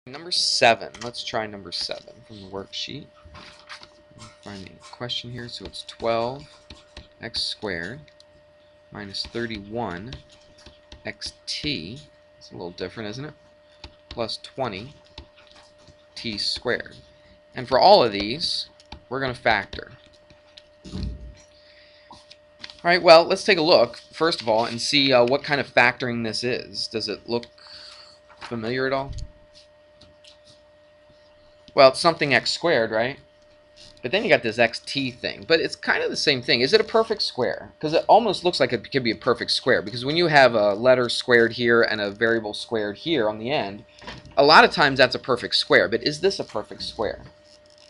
Number 7. Let's try number 7 from the worksheet. Find the question here. So it's 12x squared minus 31xt. It's a little different, isn't it? Plus 20t squared. And for all of these, we're going to factor. Alright, well, let's take a look, first of all, and see what kind of factoring this is. Does it look familiar at all? Well, it's something x squared, right? But then you got this xt thing. But it's kind of the same thing. Is it a perfect square? Because it almost looks like it could be a perfect square. Because when you have a letter squared here and a variable squared here on the end, a lot of times that's a perfect square. But is this a perfect square?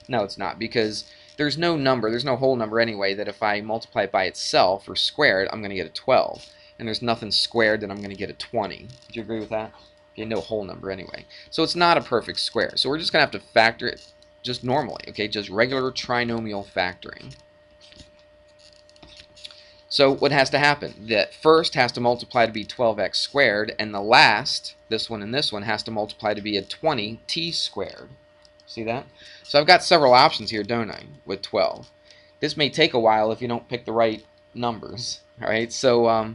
No, it's not. Because there's no number, there's no whole number anyway, that if I multiply it by itself or square it, I'm going to get a 12. And there's nothing squared, that I'm going to get a 20. Do you agree with that? Okay, no whole number anyway. So it's not a perfect square. So we're just going to have to factor it just normally, okay? Just regular trinomial factoring. So what has to happen? The first has to multiply to be 12x squared, and the last, this one and this one, has to multiply to be a 20t squared. See that? So I've got several options here, don't I, with 12. This may take a while if you don't pick the right numbers. All right, so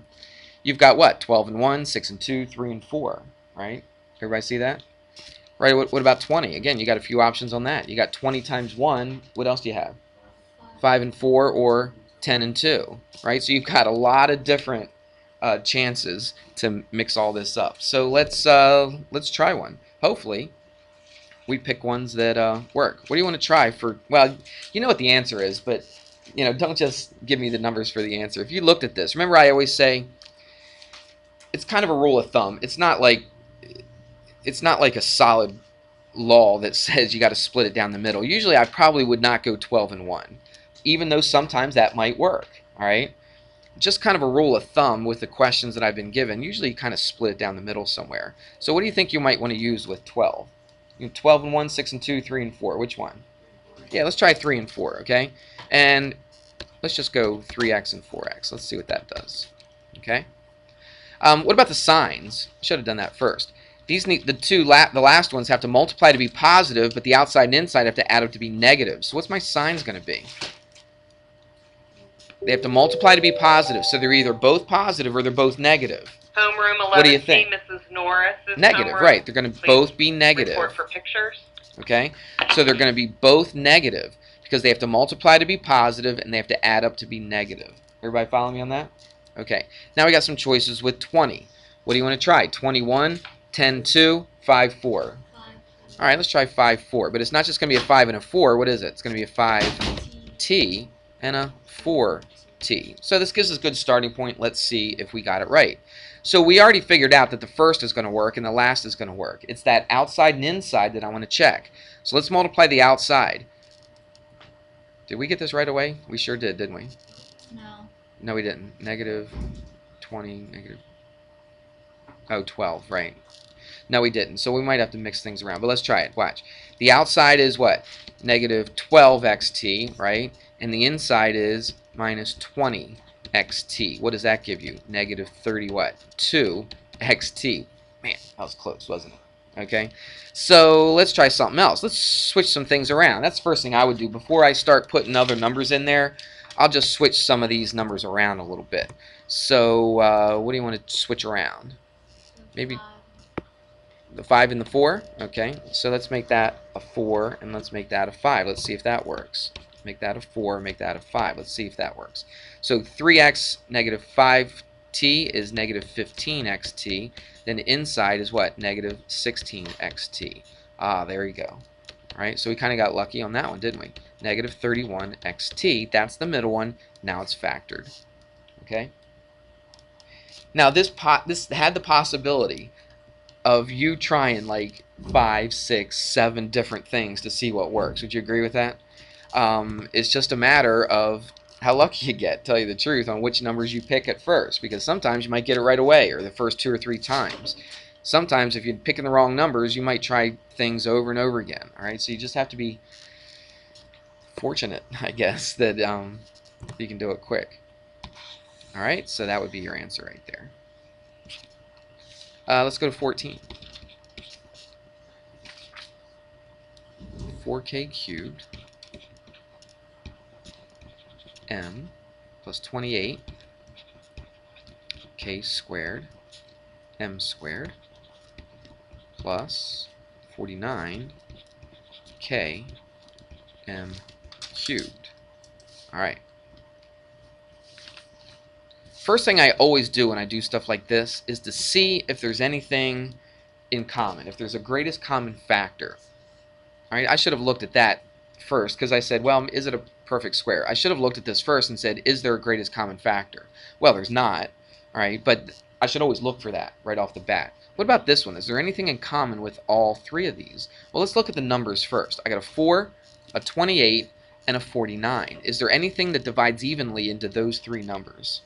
you've got what? 12 and 1, 6 and 2, 3 and 4, right? Everybody see that? Right, what about 20? Again, you got a few options on that. You got 20 times 1. What else do you have? 5 and 4 or 10 and 2, right? So you've got a lot of different chances to mix all this up. So let's try one. Hopefully, we pick ones that work. What do you want to try for? Well, you know what the answer is, but you know, don't just give me the numbers for the answer. If you looked at this, remember I always say it's kind of a rule of thumb. It's not like a solid law that says you got to split it down the middle. Usually I probably would not go 12 and 1, even though sometimes that might work. All right, just kind of a rule of thumb with the questions that I've been given. Usually you kind of split it down the middle somewhere. So what do you think you might want to use with 12? 12 and 1, 6 and 2, 3 and 4. Which one? Yeah, let's try 3 and 4, okay? And let's just go 3x and 4x. Let's see what that does. Okay? What about the signs? Should have done that first. These need the last ones have to multiply to be positive, but the outside and inside have to add up to be negative. So what's my signs going to be? They have to multiply to be positive, so they're either both positive or they're both negative. Homeroom 11C, what do you think? Mrs. Norris. Negative, right. They're going to both be negative. Report for pictures. Okay? So they're going to be both negative because they have to multiply to be positive and they have to add up to be negative. Everybody follow me on that? Okay. Now we got some choices with 20. What do you want to try? 21, 10, 2, 5, 4. 5. All right, let's try 5, 4. But it's not just going to be a 5 and a 4. What is it? It's going to be a 5t and a 4t. So this gives us a good starting point. Let's see if we got it right. So we already figured out that the first is going to work and the last is going to work. It's that outside and inside that I want to check. So let's multiply the outside. Did we get this right away? We sure did, didn't we? No. No, we didn't. Negative 20, negative... Oh, 12, right. No, we didn't. So we might have to mix things around. But let's try it. Watch. The outside is what? Negative 12xt, right? And the inside is minus 20xt. What does that give you? Negative 30 what? 2xt. Man, that was close, wasn't it? Okay. So let's try something else. Let's switch some things around. That's the first thing I would do. Before I start putting other numbers in there, I'll just switch some of these numbers around a little bit. So what do you want to switch around? Maybe the 5 and the 4? Okay, so let's make that a 4 and let's make that a 5. Let's see if that works. Make that a 4, make that a 5. Let's see if that works. So 3x negative 5t is negative 15xt. Then inside is what? Negative 16xt. Ah, there you go. All right, so we kind of got lucky on that one, didn't we? Negative 31xt. That's the middle one. Now it's factored. Okay? Now this had the possibility of you trying like 5, 6, 7 different things to see what works. Would you agree with that? It's just a matter of how lucky you get, tell you the truth, on which numbers you pick at first. Because sometimes you might get it right away or the first 2 or 3 times. Sometimes if you're picking the wrong numbers, you might try things over and over again. All right, so you just have to be fortunate, I guess, that you can do it quick. All right, so that would be your answer right there. Let's go to 14. 4k cubed m plus 28 k squared m squared plus 49 k m cubed. Alright. First thing I always do when I do stuff like this is to see if there's anything in common, if there's a greatest common factor. Alright, I should have looked at that first because I said, well, is it a perfect square? I should have looked at this first and said, is there a greatest common factor? Well, there's not. Alright, but I should always look for that right off the bat. What about this one? Is there anything in common with all three of these? Well, let's look at the numbers first. I got a 4, a 28, and a 49. Is there anything that divides evenly into those three numbers?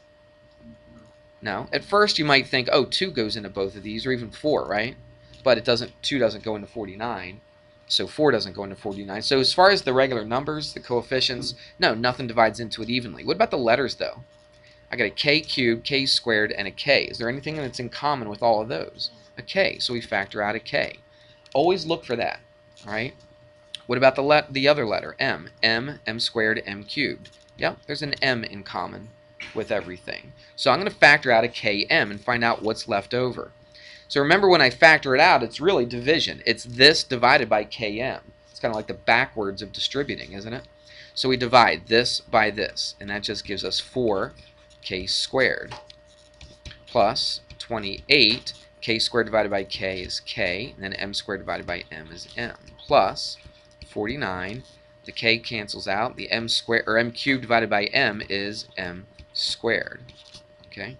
No. At first you might think, oh, 2 goes into both of these, or even 4, right? But it doesn't. 2 doesn't go into 49, so 4 doesn't go into 49. So as far as the regular numbers, the coefficients, no, nothing divides into it evenly. What about the letters, though? I got a k cubed, k squared, and a k. Is there anything that's in common with all of those? A k, so we factor out a k. Always look for that, all right? What about the other letter, m? M squared, m cubed. Yep, there's an m in common with everything. So I'm going to factor out a km and find out what's left over. So remember, when I factor it out, it's really division. It's this divided by km. It's kind of like the backwards of distributing, isn't it? So we divide this by this, and that just gives us 4k squared plus 28. K squared divided by k is k, and then m squared divided by m is m, plus 49. The k cancels out. The m squared, or m cubed divided by m, is m squared. Okay,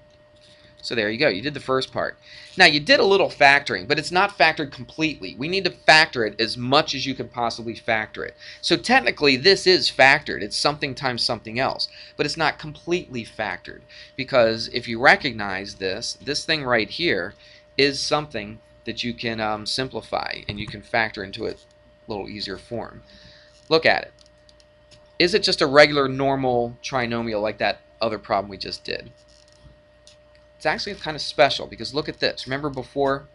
so there you go. You did the first part. Now you did a little factoring, but it's not factored completely. We need to factor it as much as you could possibly factor it. So technically this is factored. It's something times something else, but it's not completely factored, because if you recognize this thing right here is something that you can simplify, and you can factor into a little easier form. Look at it. Is it just a regular normal trinomial like that other problem we just did? It's actually kind of special, because look at this. Remember before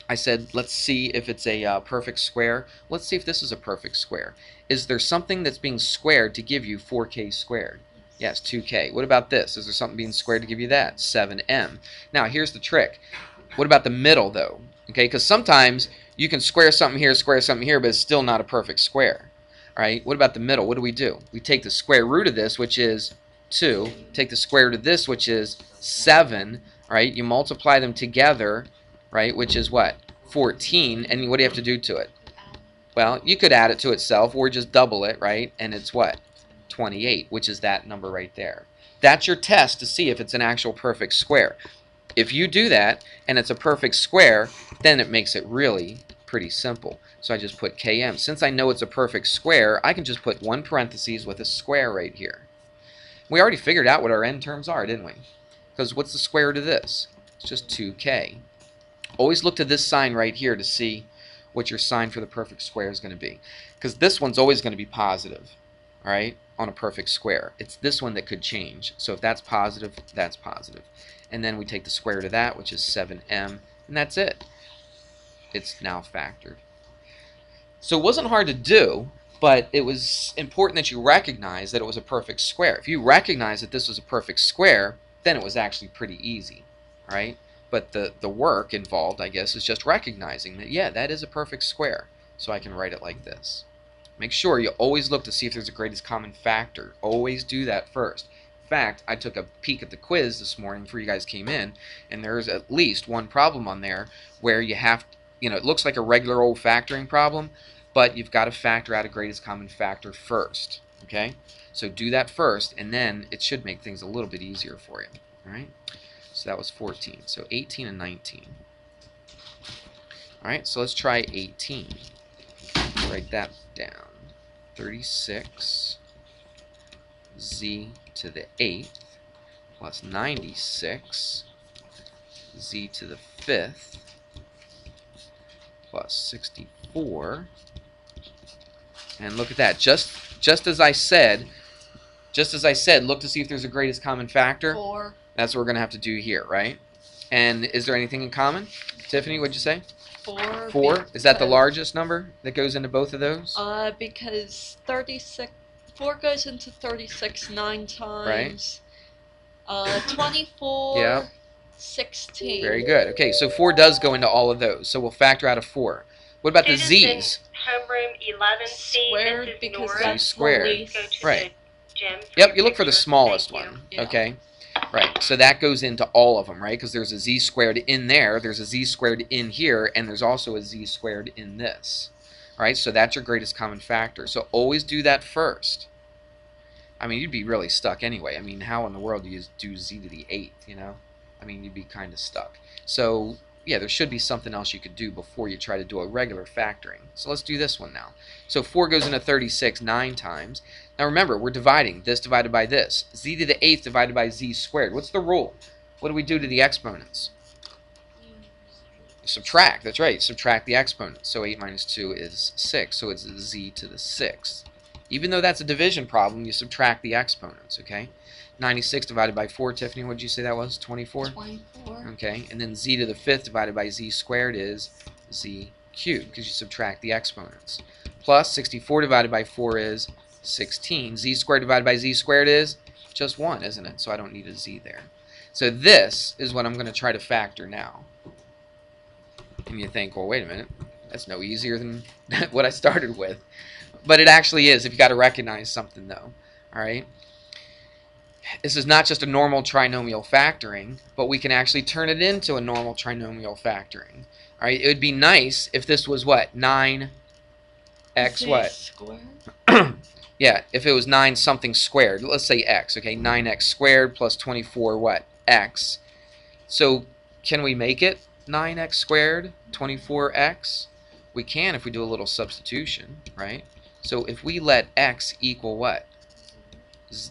I said let's see if it's a perfect square? Let's see if this is a perfect square. Is there something that's being squared to give you 4k squared? Yes, 2k. What about this? Is there something being squared to give you that? 7m. Now here's the trick. What about the middle, though? Okay, because sometimes you can square something here, but it's still not a perfect square. All right, what about the middle? What do? We take the square root of this, which is 2, take the square root of this, which is 7, right? You multiply them together, right, which is what? 14, and what do you have to do to it? Well, you could add it to itself, or just double it, right? And it's what? 28, which is that number right there. That's your test to see if it's an actual perfect square. If you do that, and it's a perfect square, then it makes it really pretty simple. So I just put km. Since I know it's a perfect square, I can just put one parentheses with a square right here. We already figured out what our end terms are, didn't we? Because what's the square root of this? It's just 2k. Always look to this sign right here to see what your sign for the perfect square is going to be. Because this one's always going to be positive, all right, on a perfect square. It's this one that could change. So if that's positive, that's positive. And then we take the square root of that, which is 7m, and that's it. It's now factored. So it wasn't hard to do, but it was important that you recognize that it was a perfect square. If you recognize that this was a perfect square, then it was actually pretty easy, all right? But the work involved, I guess, is just recognizing that, yeah, that is a perfect square. So I can write it like this. Make sure you always look to see if there's a greatest common factor. Always do that first. In fact, I took a peek at the quiz this morning before you guys came in, and there's at least one problem on there where you have, it looks like a regular old factoring problem, but you've got to factor out a greatest common factor first, okay? So do that first, and then it should make things a little bit easier for you, all right? So that was 14. So 18 and 19. All right, so let's try 18. Write that down. 36 z to the 8th plus 96 z to the 5th plus 64. And look at that. Just as I said, look to see if there's a greatest common factor. 4. That's what we're going to have to do here, right? And is there anything in common? Tiffany, what'd you say? 4. 4? Is that the because- largest number that goes into both of those? Because 4 goes into 36 9 times. 24. Yep. 16. Very good. Okay, so 4 does go into all of those. So we'll factor out a 4. What about the Students z's? in homeroom 11C, Squared, Mrs. because Norris, that's squared. the least. go to Right. the gym for Yep, your you look for the picture. smallest Thank you. one. Yeah. Okay. Right. So that goes into all of them, right? Because there's a z squared in there, there's a z squared in here, and there's also a z squared in this. All right? So that's your greatest common factor. So always do that first. I mean, you'd be really stuck anyway. I mean, how in the world do you do z to the 8th, you know? I mean, you'd be kind of stuck. So, yeah, there should be something else you could do before you try to do a regular factoring. So let's do this one now. So 4 goes into 36 9 times. Now remember, we're dividing this divided by this. Z to the 8th divided by z squared. What's the rule? What do we do to the exponents? Subtract. That's right. Subtract the exponents. So 8 minus 2 is 6. So it's z to the 6th. Even though that's a division problem, you subtract the exponents, okay? 96 divided by 4, Tiffany, what did you say that was? 24? 24. Okay, and then z to the 5th divided by z squared is z cubed, because you subtract the exponents. Plus 64 divided by 4 is 16. Z squared divided by z squared is just 1, isn't it? So I don't need a z there. So this is what I'm going to try to factor now. And you think, well, wait a minute, that's no easier than what I started with. But it actually is, if you got to recognize something, though. All right? This is not just a normal trinomial factoring, but we can actually turn it into a normal trinomial factoring. All right? It would be nice if this was what? 9x Z what? Squared. Yeah, if it was 9 something squared. Let's say x, okay? 9x squared plus 24 what? X. So can we make it 9x squared, 24x? We can if we do a little substitution, right? So if we let x equal what?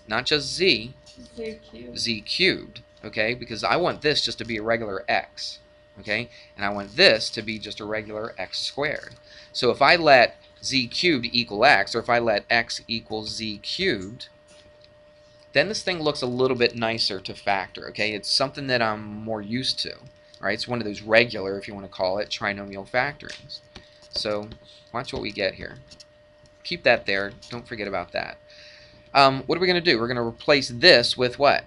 Not just z, Z cubed. z cubed, okay? Because I want this just to be a regular x, okay? And I want this to be just a regular x squared. So if I let z cubed equal x, or if I let x equal z cubed, then this thing looks a little bit nicer to factor, okay? It's something that I'm more used to, right? It's one of those regular, if you want to call it, trinomial factorings. So watch what we get here. Keep that there. Don't forget about that. What are we going to do? We're going to replace this with what?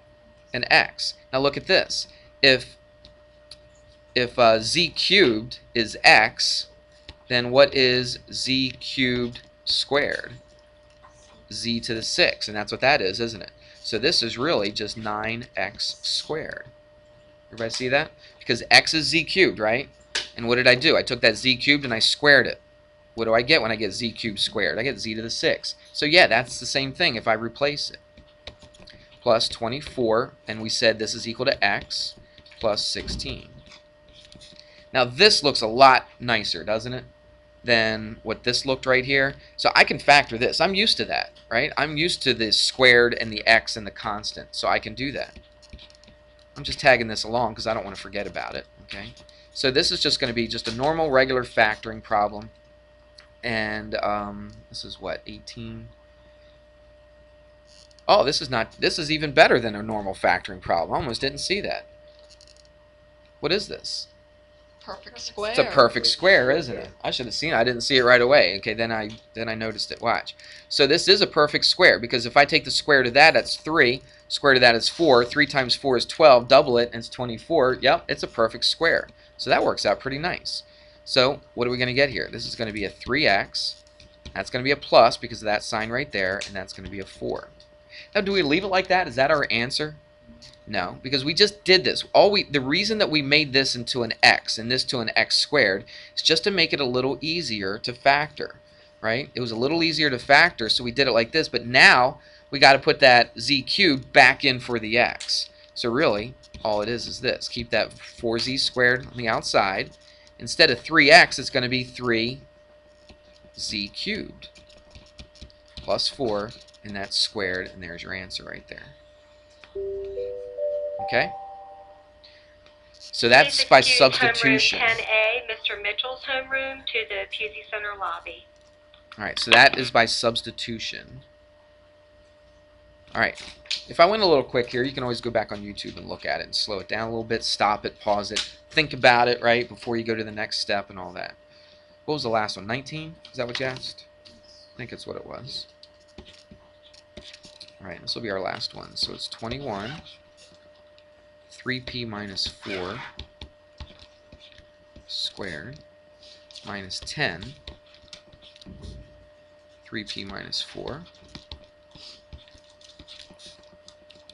An x. Now look at this. If z cubed is x, then what is z cubed squared? Z to the 6, and that's what that is, isn't it? So this is really just 9x squared. Everybody see that? Because x is z cubed, right? And what did I do? I took that z cubed and I squared it. What do I get when I get z cubed squared? I get z to the 6. So yeah, that's the same thing if I replace it. Plus 24, and we said this is equal to x, plus 16. Now this looks a lot nicer, doesn't it, than what this looked right here? So I can factor this. I'm used to that, right? I'm used to the squared and the x and the constant, so I can do that. I'm just tagging this along because I don't want to forget about it, okay? So this is just going to be just a normal regular factoring problem. And this is what, 18? Oh, this is even better than a normal factoring problem. I almost didn't see that. What is this? Perfect square. It's a perfect square, isn't it? I should have seen it. I didn't see it right away. Okay, then I noticed it. Watch. So this is a perfect square because if I take the square root of that, that's 3. Square root of that is 4. 3 times 4 is 12. Double it, and it's 24. Yep, it's a perfect square. So that works out pretty nice. So what are we going to get here? This is going to be a 3x. That's going to be a plus because of that sign right there, and that's going to be a 4. Now, do we leave it like that? Is that our answer? No, because we just did this. The reason that we made this into an x and this to an x squared is just to make it a little easier to factor, right? It was a little easier to factor, so we did it like this. But now we got to put that z cubed back in for the x. So really, all it is this. Keep that 4z squared on the outside. Instead of 3x, it's going to be 3z cubed plus 4, and that's squared, and there's your answer right there. Okay? So that's Please by excuse substitution. Homeroom 10A, Mr. Mitchell's homeroom, to the Pusey Center lobby. All right, so that is by substitution. All right. If I went a little quick here, you can always go back on YouTube and look at it and slow it down a little bit, stop it, pause it, think about it, right, before you go to the next step and all that. What was the last one? 19? Is that what you asked? I think that's what it was. All right, this will be our last one. So it's 21, 3p minus 4 squared minus 10, 3p minus 4,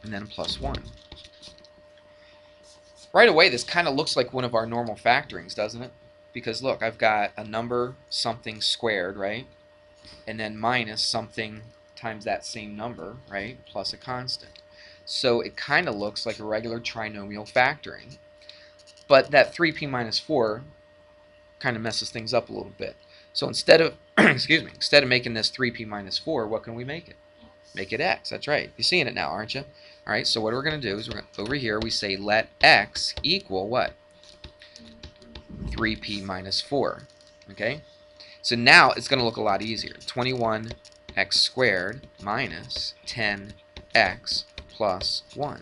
and then plus 1. Right away, this kind of looks like one of our normal factorings, doesn't it? Because look, I've got a number, something squared, right? And then minus something times that same number, right? Plus a constant. So it kind of looks like a regular trinomial factoring. But that 3p minus 4 kind of messes things up a little bit. So instead of, excuse me, instead of making this 3p minus 4, what can we make it? Make it x. That's right. You're seeing it now, aren't you? All right, so what we're going to do is over here we say let x equal what? 3p minus 4. Okay? So now it's going to look a lot easier. 21x squared minus 10x plus 1.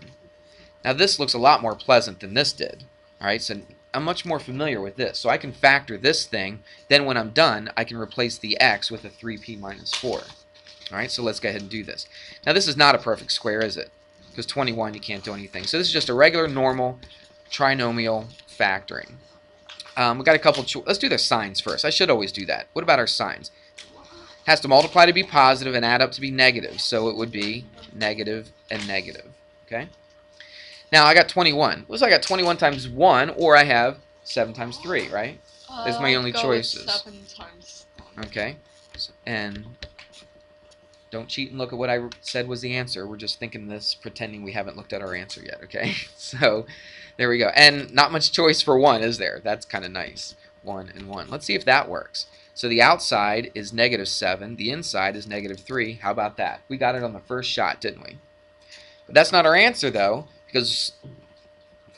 Now this looks a lot more pleasant than this did. All right, so I'm much more familiar with this. So I can factor this thing. Then when I'm done, I can replace the x with a 3p minus 4. All right, so let's go ahead and do this. Now this is not a perfect square, is it? Because 21, you can't do anything. So this is just a regular, normal trinomial factoring. We've got a couple. Let's do the signs first. I should always do that. What about our signs? Has to multiply to be positive and add up to be negative. So it would be negative and negative. Okay. Now I got 21. Well, so I got 21 times 1, or I have 7 times 3, right? There's my only choices. 7 times 1. Okay. And don't cheat and look at what I said was the answer. We're just thinking this, pretending we haven't looked at our answer yet, okay? So there we go. And not much choice for 1, is there? That's kind of nice. 1 and 1. Let's see if that works. So the outside is negative 7. The inside is negative 3. How about that? We got it on the first shot, didn't we? But that's not our answer, though, because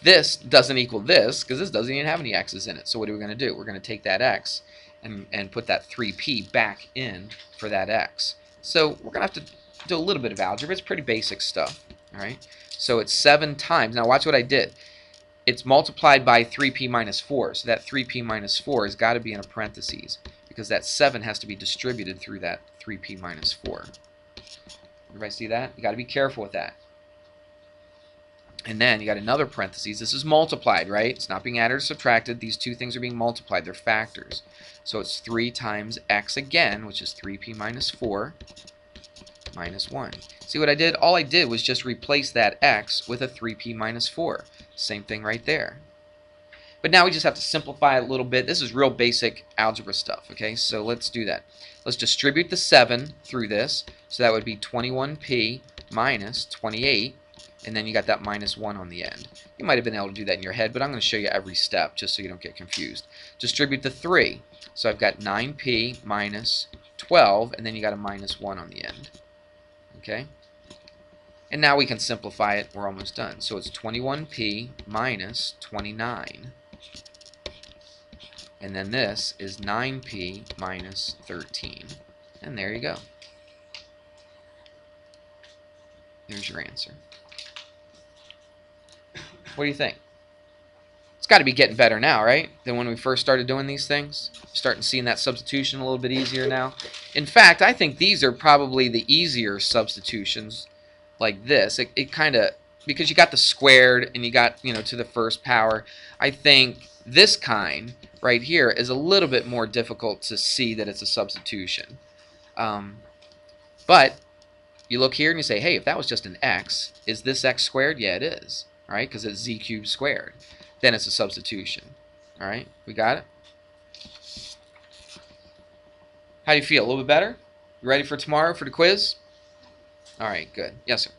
this doesn't equal this, because this doesn't even have any x's in it. So what are we going to do? We're going to take that x and put that 3p back in for that x. So we're going to have to do a little bit of algebra. It's pretty basic stuff. All right. So it's 7 times. Now watch what I did. It's multiplied by 3p minus 4. So that 3p minus 4 has got to be in a parentheses because that 7 has to be distributed through that 3p minus 4. Everybody see that? You got to be careful with that. And then you got another parentheses. This is multiplied, right? It's not being added or subtracted. These two things are being multiplied. They're factors. So it's 3 times x again, which is 3p minus 4 minus 1. See what I did? All I did was just replace that x with a 3p minus 4. Same thing right there. But now we just have to simplify it a little bit. This is real basic algebra stuff, okay? So let's do that. Let's distribute the 7 through this. So that would be 21p minus 28. And then you got that minus 1 on the end. You might have been able to do that in your head, but I'm going to show you every step just so you don't get confused. Distribute the 3. So I've got 9p minus 12, and then you got a minus 1 on the end. Okay? And now we can simplify it. We're almost done. So it's 21p minus 29. And then this is 9p minus 13. And there you go. There's your answer. What do you think? It's got to be getting better now, right? Than when we first started doing these things. Starting seeing that substitution a little bit easier now. In fact, I think these are probably the easier substitutions like this. It kind of, because you got the squared and you got, to the first power. I think this kind right here is a little bit more difficult to see that it's a substitution. But you look here and you say, hey, if that was just an x, is this x squared? Yeah, it is. All right, because it's z cubed squared. Then it's a substitution. All right, we got it? How do you feel? A little bit better? You ready for tomorrow for the quiz? All right, good. Yes, sir.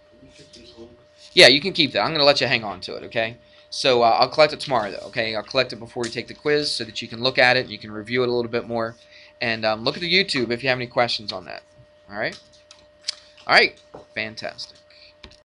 Yeah, you can keep that. I'm going to let you hang on to it, okay? So I'll collect it tomorrow, though, okay? I'll collect it before you take the quiz so that you can look at it and you can review it a little bit more. And look at the YouTube if you have any questions on that. All right? All right, fantastic.